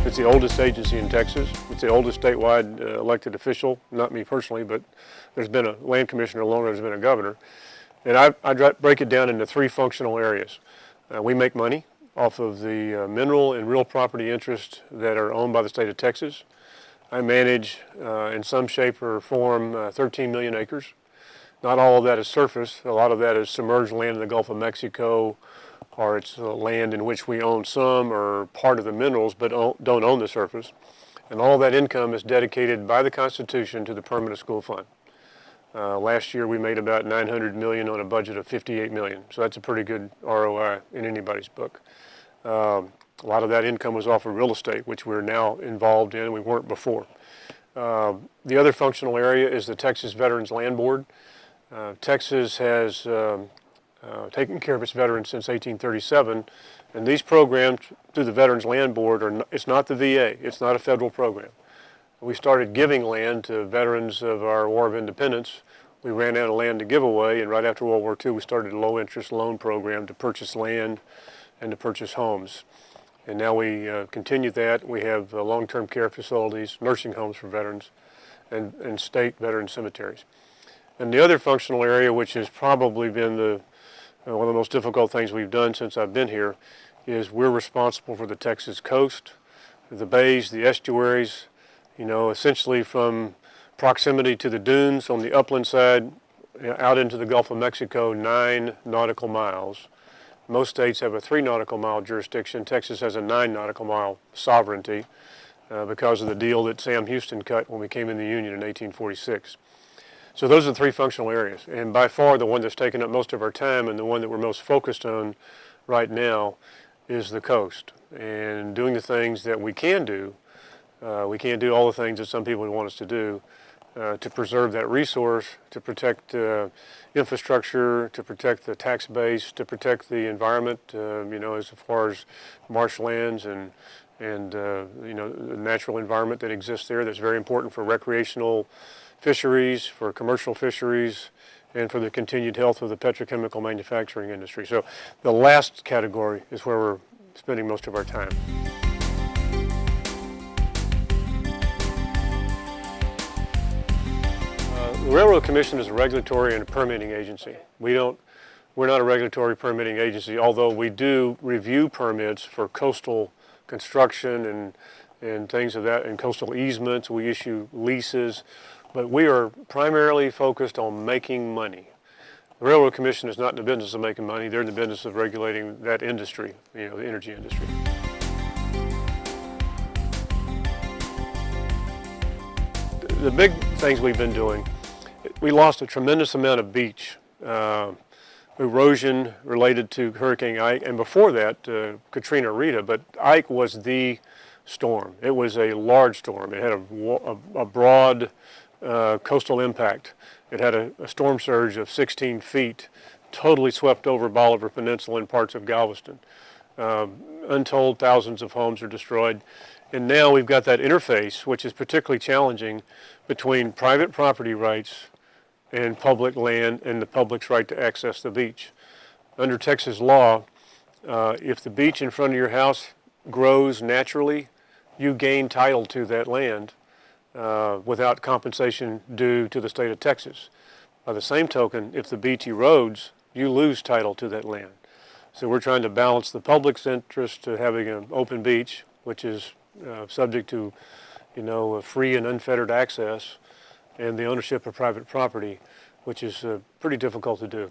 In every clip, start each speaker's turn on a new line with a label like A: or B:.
A: It's the oldest agency in Texas. It's the oldest statewide elected official, not me personally, but there's been a land commissioner longer than there's been a governor. And I break it down into three functional areas. We make money off of the mineral and real property interests that are owned by the state of Texas. I manage, in some shape or form, 13 million acres. Not all of that is surface. A lot of that is submerged land in the Gulf of Mexico, or it's land in which we own some or part of the minerals but don't own the surface. And all that income is dedicated by the Constitution to the permanent school fund. Last year we made about $900 million on a budget of $58 million. So that's a pretty good ROI in anybody's book. A lot of that income was off of real estate, which we're now involved in and we weren't before. The other functional area is the Texas Veterans Land Board. Texas has taken care of its veterans since 1837, and these programs through the Veterans Land Board it's not the VA, it's not a federal program. We started giving land to veterans of our War of Independence. We ran out of land to give away, and right after World War II we started a low-interest loan program to purchase land and to purchase homes. And now we continue that. We have long-term care facilities, nursing homes for veterans, and state veteran cemeteries. And the other functional area, which has probably been one of the most difficult things we've done since I've been here, is we're responsible for the Texas coast, the bays, the estuaries, essentially from proximity to the dunes on the upland side out into the Gulf of Mexico, 9 nautical miles. Most states have a 3 nautical mile jurisdiction. Texas has a 9 nautical mile sovereignty because of the deal that Sam Houston cut when we came in the Union in 1846. So those are the three functional areas, and by far the one that's taken up most of our time and the one that we're most focused on right now is the coast and doing the things that we can do. We can't do all the things that some people want us to do to preserve that resource, to protect infrastructure, to protect the tax base, to protect the environment, as far as marshlands and the natural environment that exists there that's very important for recreational fisheries, for commercial fisheries, and for the continued health of the petrochemical manufacturing industry. So the last category is where we're spending most of our time. The Railroad Commission is a regulatory and a permitting agency. We're not a regulatory permitting agency, although we do review permits for coastal construction and things of that, and coastal easements. We issue leases. But we are primarily focused on making money. The Railroad Commission is not in the business of making money. They're in the business of regulating that industry, the energy industry. The big things we've been doing, we lost a tremendous amount of beach erosion related to Hurricane Ike, and before that, Katrina Rita, but Ike was the storm. It was a large storm. It had a broad coastal impact. It had a storm surge of 16 feet, totally swept over Bolivar Peninsula and parts of Galveston. Untold thousands of homes are destroyed. And now we've got that interface, which is particularly challenging, between private property rights and public land and the public's right to access the beach. Under Texas law, if the beach in front of your house grows naturally, you gain title to that land without compensation due to the state of Texas. By the same token, if the beach erodes, you lose title to that land. So we're trying to balance the public's interest to having an open beach, which is subject to, free and unfettered access, and the ownership of private property, which is pretty difficult to do.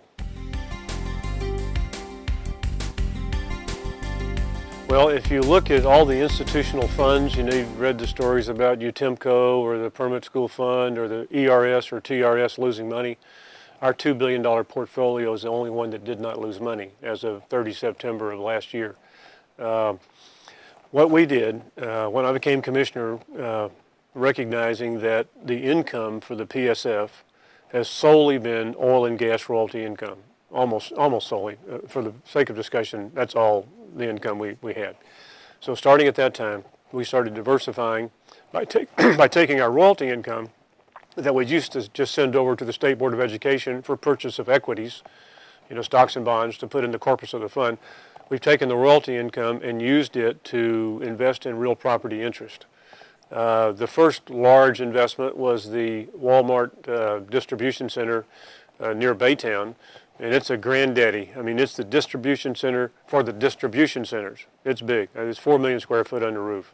A: Well, if you look at all the institutional funds, you've read the stories about UTEMCO or the Permanent School Fund or the ERS or TRS losing money. Our $2 billion portfolio is the only one that did not lose money as of 30 September of last year. What we did when I became commissioner, recognizing that the income for the PSF has solely been oil and gas royalty income, almost solely. For the sake of discussion, that's all the income we had. So starting at that time, we started diversifying by taking our royalty income that we used to just send over to the State Board of Education for purchase of equities, stocks and bonds to put in the corpus of the fund. we've taken the royalty income and used it to invest in real property interest. The first large investment was the Walmart distribution center near Baytown, and it's a granddaddy. I mean, it's the distribution center for the distribution centers. It's big. It's 4 million square foot under roof.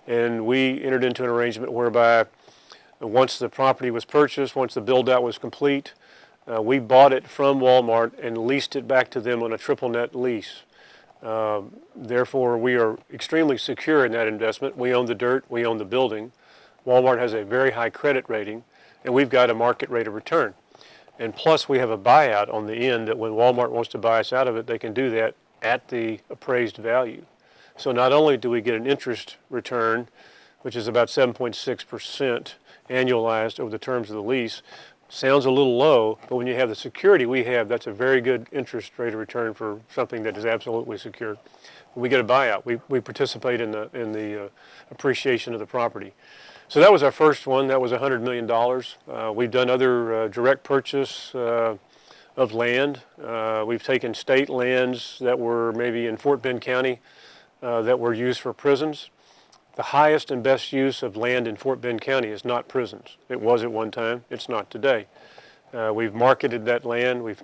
A: And we entered into an arrangement whereby once the property was purchased, once the build-out was complete, we bought it from Walmart and leased it back to them on a triple net lease. Therefore, we are extremely secure in that investment. We own the dirt, we own the building. Walmart has a very high credit rating, and we've got a market rate of return. And plus, we have a buyout on the end that when Walmart wants to buy us out of it, they can do that at the appraised value. So not only do we get an interest return, which is about 7.6% annualized over the terms of the lease, sounds a little low, but when you have the security we have, that's a very good interest rate of return for something that is absolutely secure. When we get a buyout, we participate in the appreciation of the property. So that was our first one. That was $100 million. We've done other direct purchase of land. We've taken state lands that were maybe in Fort Bend County that were used for prisons. The highest and best use of land in Fort Bend County is not prisons. It was at one time. It's not today. We've marketed that land. We've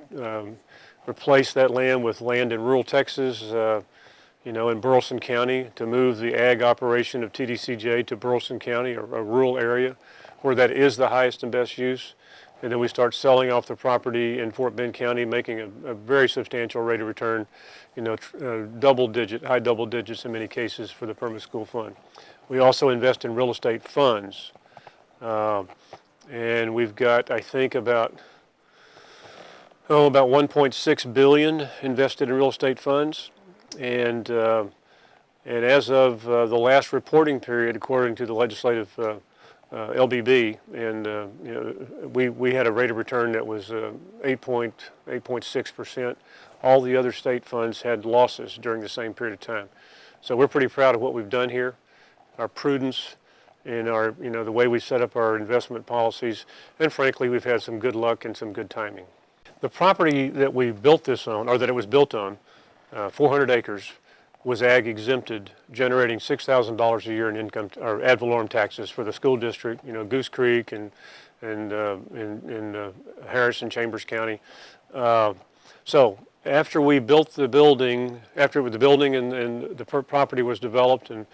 A: replaced that land with land in rural Texas, in Burleson County, to move the ag operation of TDCJ to Burleson County, a rural area where that is the highest and best use. And then we start selling off the property in Fort Bend County, making a very substantial rate of return, high double digits in many cases for the permit school fund. We also invest in real estate funds. And we've got, I think, about 1.6 billion invested in real estate funds. And as of the last reporting period, according to the legislative LBB, and we had a rate of return that was 8.6%. All the other state funds had losses during the same period of time. So we're pretty proud of what we've done here, our prudence, and our the way we set up our investment policies, and frankly, we've had some good luck and some good timing. The property that we built this on, or that it was built on, 400 acres, was ag exempted, generating $6,000 a year in income or ad valorem taxes for the school district, Goose Creek and Harrison, Chambers County. So after we built the building, after the building and the property was developed and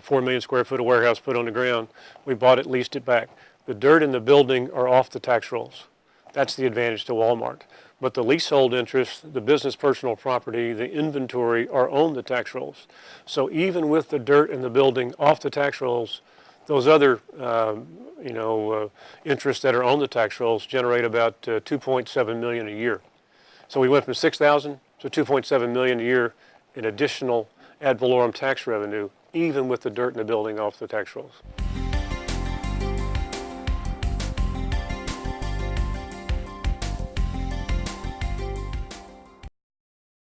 A: 4 million square foot of warehouse put on the ground, we bought it, leased it back. The dirt in the building are off the tax rolls. That's the advantage to Walmart. But the leasehold interest, the business personal property, the inventory are on the tax rolls. So even with the dirt in the building off the tax rolls, those other interests that are on the tax rolls generate about 2.7 million a year. So we went from 6,000 to 2.7 million a year in additional ad valorem tax revenue, even with the dirt in the building off the tax rolls.